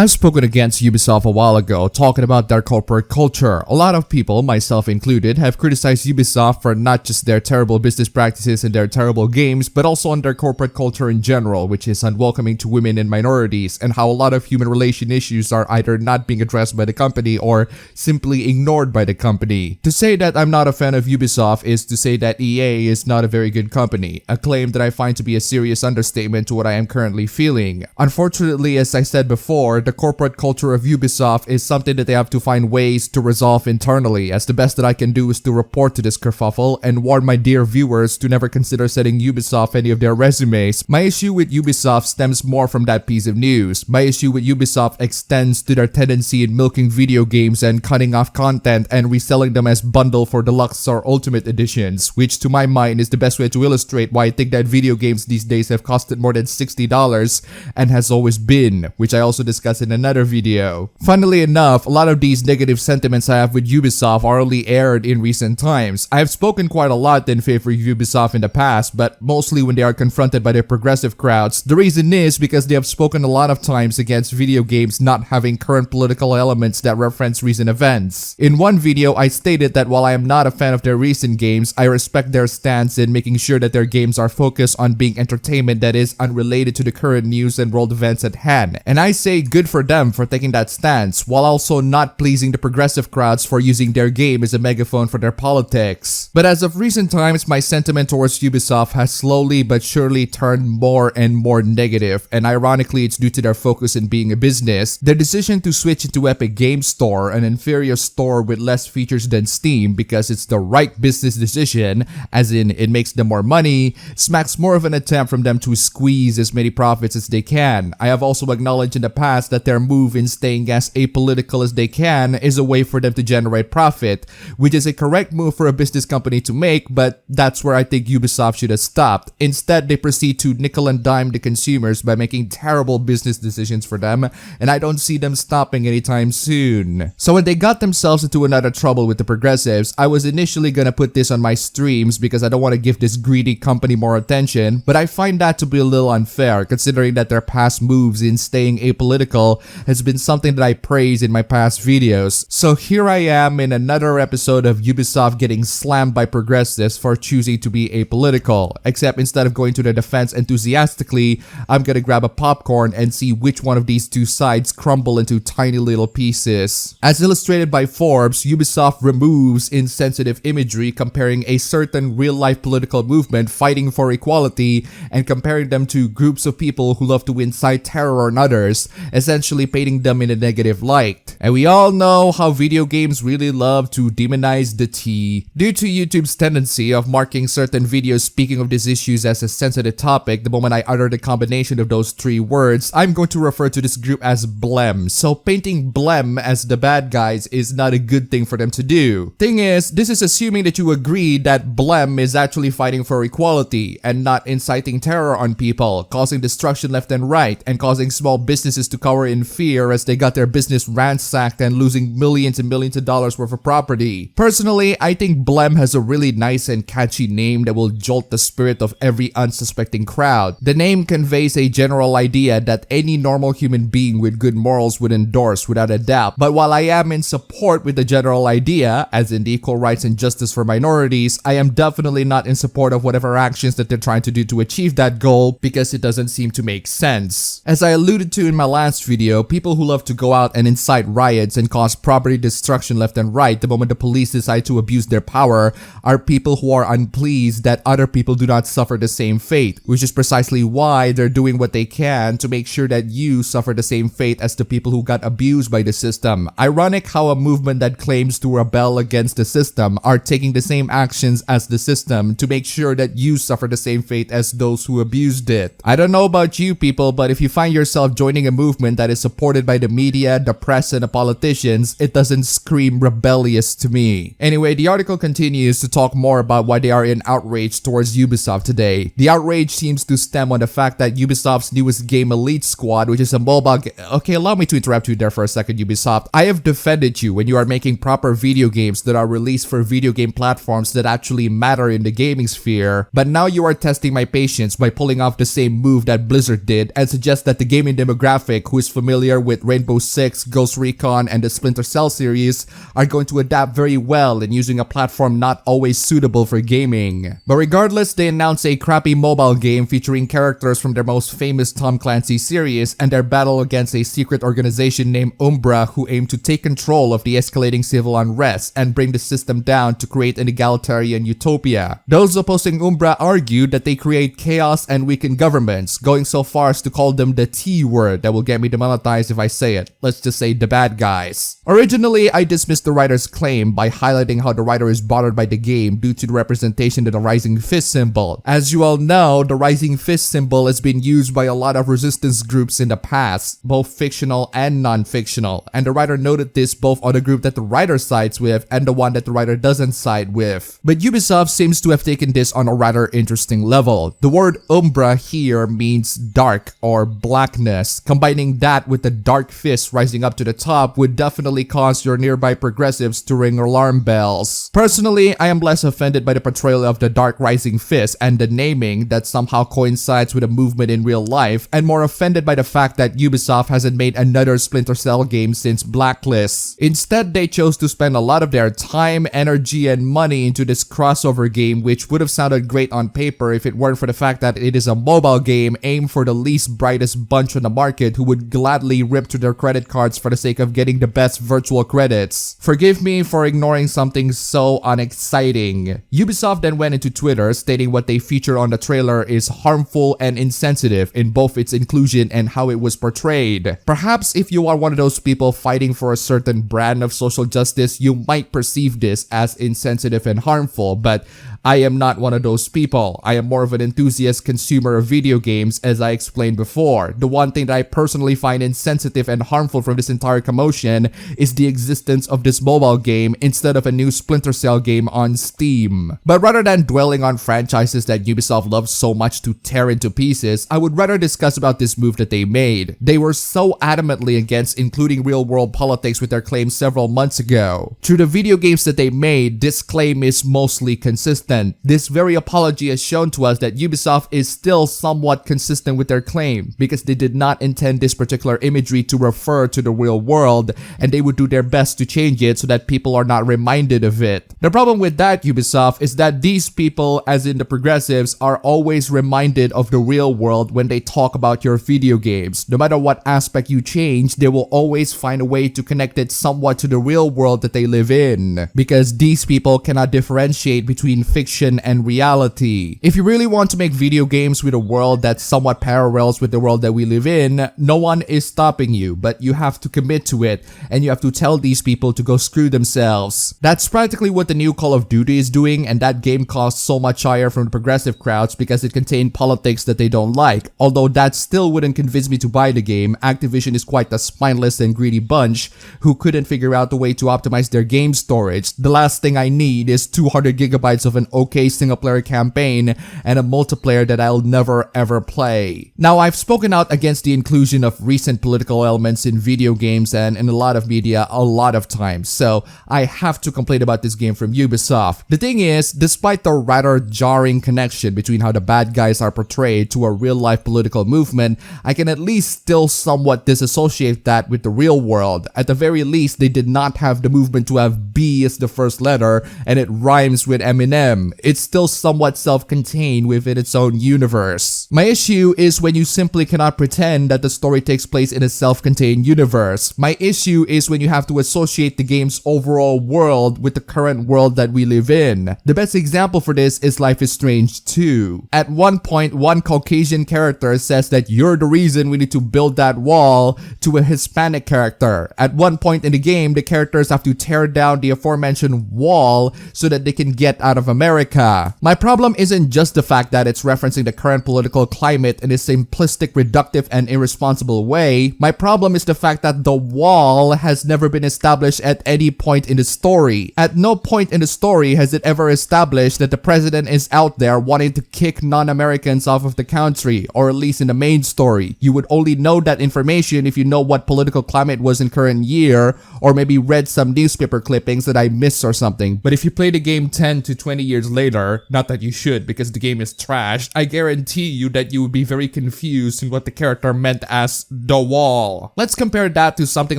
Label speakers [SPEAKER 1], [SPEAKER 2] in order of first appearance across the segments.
[SPEAKER 1] I've spoken against Ubisoft a while ago, talking about their corporate culture. A lot of people, myself included, have criticized Ubisoft for not just their terrible business practices and their terrible games, but also on their corporate culture in general, which is unwelcoming to women and minorities, and how a lot of human relation issues are either not being addressed by the company or simply ignored by the company. To say that I'm not a fan of Ubisoft is to say that EA is not a very good company, a claim that I find to be a serious understatement to what I am currently feeling. Unfortunately, as I said before, the corporate culture of Ubisoft is something that they have to find ways to resolve internally, as the best that I can do is to report to this kerfuffle and warn my dear viewers to never consider sending Ubisoft any of their resumes. My issue with Ubisoft stems more from that piece of news. My issue with Ubisoft extends to their tendency in milking video games and cutting off content and reselling them as bundle for deluxe or ultimate editions, which to my mind is the best way to illustrate why I think that video games these days have costed more than $60 and has always been, which I also discussed in another video. Funnily enough, a lot of these negative sentiments I have with Ubisoft are only aired in recent times. I have spoken quite a lot in favor of Ubisoft in the past, but mostly when they are confronted by their progressive crowds. The reason is because they have spoken a lot of times against video games not having current political elements that reference recent events. In one video, I stated that while I am not a fan of their recent games, I respect their stance in making sure that their games are focused on being entertainment that is unrelated to the current news and world events at hand. And I say good for them for taking that stance, while also not pleasing the progressive crowds for using their game as a megaphone for their politics. But as of recent times, my sentiment towards Ubisoft has slowly but surely turned more and more negative, and ironically it's due to their focus in being a business. Their decision to switch into Epic Game Store, an inferior store with less features than Steam because it's the right business decision, as in it makes them more money, smacks more of an attempt from them to squeeze as many profits as they can. I have also acknowledged in the past that their move in staying as apolitical as they can is a way for them to generate profit, which is a correct move for a business company to make, but that's where I think Ubisoft should have stopped. Instead, they proceed to nickel and dime the consumers by making terrible business decisions for them, and I don't see them stopping anytime soon. So when they got themselves into another trouble with the progressives, I was initially gonna put this on my streams because I don't want to give this greedy company more attention, but I find that to be a little unfair considering that their past moves in staying apolitical has been something that I praise in my past videos. So here I am in another episode of Ubisoft getting slammed by progressives for choosing to be apolitical, except instead of going to their defense enthusiastically, I'm gonna grab a popcorn and see which one of these two sides crumble into tiny little pieces. As illustrated by Forbes, Ubisoft removes insensitive imagery comparing a certain real-life political movement fighting for equality and comparing them to groups of people who love to incite terror on others, essentially painting them in a negative light. And we all know how video games really love to demonize the T. Due to YouTube's tendency of marking certain videos speaking of these issues as a sensitive topic the moment I utter the combination of those three words, I'm going to refer to this group as Blem. So painting Blem as the bad guys is not a good thing for them to do. Thing is, this is assuming that you agree that Blem is actually fighting for equality and not inciting terror on people, causing destruction left and right, and causing small businesses to cower in fear as they got their business ransacked and losing millions and millions of dollars worth of property. Personally, I think Blem has a really nice and catchy name that will jolt the spirit of every unsuspecting crowd. The name conveys a general idea that any normal human being with good morals would endorse without a doubt. But while I am in support with the general idea, as in the equal rights and justice for minorities, I am definitely not in support of whatever actions that they're trying to do to achieve that goal because it doesn't seem to make sense. As I alluded to in my last video, people who love to go out and incite riots and cause property destruction left and right the moment the police decide to abuse their power are people who are unpleased that other people do not suffer the same fate, which is precisely why they're doing what they can to make sure that you suffer the same fate as the people who got abused by the system. Ironic how a movement that claims to rebel against the system are taking the same actions as the system to make sure that you suffer the same fate as those who abused it. I don't know about you people, but if you find yourself joining a movement that is supported by the media, the press, and the politicians, it doesn't scream rebellious to me. Anyway, the article continues to talk more about why they are in outrage towards Ubisoft today. The outrage seems to stem on the fact that Ubisoft's newest game, Elite Squad, which is a mobile Okay, allow me to interrupt you there for a second, Ubisoft. I have defended you when you are making proper video games that are released for video game platforms that actually matter in the gaming sphere, but now you are testing my patience by pulling off the same move that Blizzard did and suggest that the gaming demographic who is familiar with Rainbow Six, Ghost Recon, and the Splinter Cell series are going to adapt very well in using a platform not always suitable for gaming. But regardless, they announced a crappy mobile game featuring characters from their most famous Tom Clancy series and their battle against a secret organization named Umbra who aim to take control of the escalating civil unrest and bring the system down to create an egalitarian utopia. Those opposing Umbra argued that they create chaos and weaken governments, going so far as to call them the T word that will get me demonetized if I say it. Let's just say the bad guys. Originally, I dismissed the writer's claim by highlighting how the writer is bothered by the game due to the representation of the rising fist symbol. As you all know, the rising fist symbol has been used by a lot of resistance groups in the past, both fictional and non-fictional, and the writer noted this both on the group that the writer sides with and the one that the writer doesn't side with. But Ubisoft seems to have taken this on a rather interesting level. The word Umbra here means dark or blackness. Combining that with the dark fist rising up to the top would definitely cause your nearby progressives to ring alarm bells. Personally, I am less offended by the portrayal of the dark rising fist and the naming that somehow coincides with a movement in real life, and more offended by the fact that Ubisoft hasn't made another Splinter Cell game since Blacklist. Instead, they chose to spend a lot of their time, energy, and money into this crossover game, which would have sounded great on paper if it weren't for the fact that it is a mobile game aimed for the least brightest bunch on the market who would gladly rip to their credit cards for the sake of getting the best virtual credits. Forgive me for ignoring something so unexciting. Ubisoft then went into Twitter stating what they feature on the trailer is harmful and insensitive in both its inclusion and how it was portrayed. Perhaps if you are one of those people fighting for a certain brand of social justice, you might perceive this as insensitive and harmful, but I am not one of those people. I am more of an enthusiast consumer of video games, as I explained before. The one thing that I personally find insensitive and harmful from this entire commotion is the existence of this mobile game instead of a new Splinter Cell game on Steam. But rather than dwelling on franchises that Ubisoft loves so much to tear into pieces, I would rather discuss about this move that they made. They were so adamantly against including real-world politics with their claims several months ago. Through the video games that they made, this claim is mostly consistent. This very apology has shown to us that Ubisoft is still somewhat consistent with their claim, because they did not intend this particular imagery to refer to the real world, and they would do their best to change it so that people are not reminded of it. The problem with that, Ubisoft, is that these people, as in the progressives, are always reminded of the real world when they talk about your video games. No matter what aspect you change, they will always find a way to connect it somewhat to the real world that they live in, because these people cannot differentiate between fiction and reality. If you really want to make video games with a world that somewhat parallels with the world that we live in, no one is stopping you, but you have to commit to it, and you have to tell these people to go screw themselves. That's practically what the new Call of Duty is doing, and that game costs so much higher from the progressive crowds because it contained politics that they don't like. Although that still wouldn't convince me to buy the game, Activision is quite a spineless and greedy bunch who couldn't figure out the way to optimize their game storage. The last thing I need is 200 gigabytes of an okay single-player campaign and a multiplayer that I'll never ever play. Now, I've spoken out against the inclusion of recent political elements in video games and in a lot of media a lot of times, so I have to complain about this game from Ubisoft. The thing is, despite the rather jarring connection between how the bad guys are portrayed to a real-life political movement, I can at least still somewhat disassociate that with the real world. At the very least, they did not have the movement to have B as the first letter and it rhymes with Eminem. It's still somewhat self-contained within its own universe. My issue is when you simply cannot pretend that the story takes place in a self-contained universe. My issue is when you have to associate the game's overall world with the current world that we live in. The best example for this is Life is Strange 2. At one point, one Caucasian character says that you're the reason we need to build that wall to a Hispanic character. At one point in the game, the characters have to tear down the aforementioned wall so that they can get out of America. My problem isn't just the fact that it's referencing the current political climate in a simplistic, reductive, and irresponsible way. My problem is the fact that the wall has never been established at any point in the story. At no point in the story has it ever established that the president is out there wanting to kick non-Americans off of the country, or at least in the main story. You would only know that information if you know what political climate was in current year, or maybe read some newspaper clippings that I missed or something. But if you play the game 10 to 20 years years later, not that you should because the game is trash, I guarantee you that you would be very confused in what the character meant as the wall. Let's compare that to something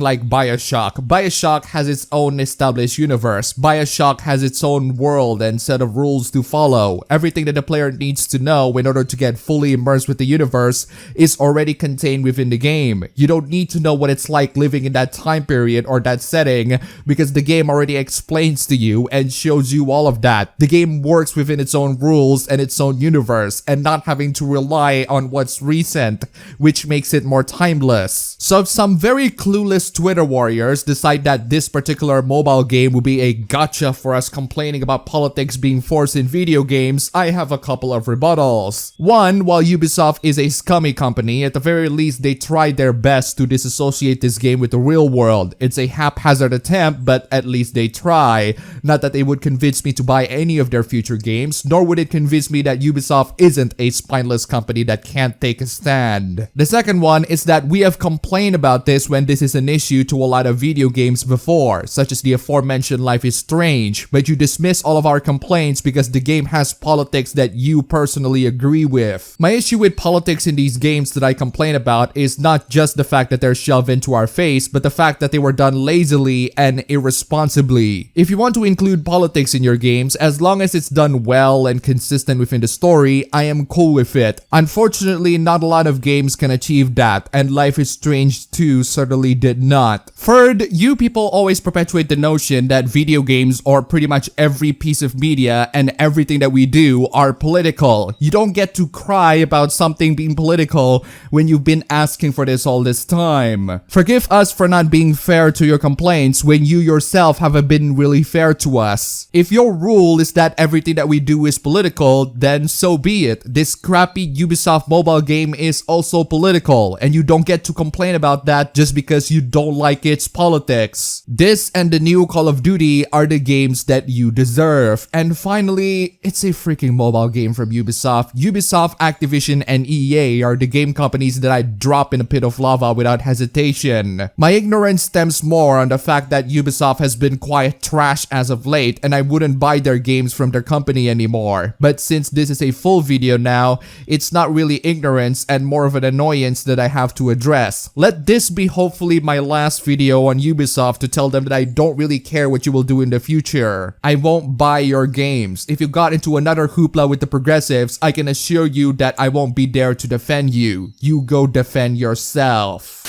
[SPEAKER 1] like BioShock. BioShock has its own established universe. BioShock has its own world and set of rules to follow. Everything that the player needs to know in order to get fully immersed with the universe is already contained within the game. You don't need to know what it's like living in that time period or that setting because the game already explains to you and shows you all of that. The game works within its own rules and its own universe and not having to rely on what's recent, which makes it more timeless. So if some very clueless Twitter warriors decide that this particular mobile game will be a gotcha for us complaining about politics being forced in video games, I have a couple of rebuttals. One, while Ubisoft is a scummy company, at the very least they tried their best to disassociate this game with the real world. It's a haphazard attempt, but at least they try. Not that they would convince me to buy any of their future games, nor would it convince me that Ubisoft isn't a spineless company that can't take a stand. The second one is that we have complained about this when this is an issue to a lot of video games before, such as the aforementioned Life is Strange, but you dismiss all of our complaints because the game has politics that you personally agree with. My issue with politics in these games that I complain about is not just the fact that they're shoved into our face, but the fact that they were done lazily and irresponsibly. If you want to include politics in your games, as long as it's done well and consistent within the story, I am cool with it. Unfortunately, not a lot of games can achieve that, and Life is Strange 2 certainly did not. Third, you people always perpetuate the notion that video games or pretty much every piece of media and everything that we do are political. You don't get to cry about something being political when you've been asking for this all this time. Forgive us for not being fair to your complaints when you yourself haven't been really fair to us. If your rule is that everything that we do is political, then so be it. This crappy Ubisoft mobile game is also political, and you don't get to complain about that just because you don't like its politics. This and the new Call of Duty are the games that you deserve. And finally, it's a freaking mobile game from Ubisoft. Ubisoft, Activision, and EA are the game companies that I drop in a pit of lava without hesitation. My ignorance stems more on the fact that Ubisoft has been quite trash as of late, and I wouldn't buy their games from their company anymore. But since this is a full video now, it's not really ignorance and more of an annoyance that I have to address. Let this be hopefully my last video on Ubisoft to tell them that I don't really care what you will do in the future. I won't buy your games. If you got into another hoopla with the progressives, I can assure you that I won't be there to defend you. You go defend yourself.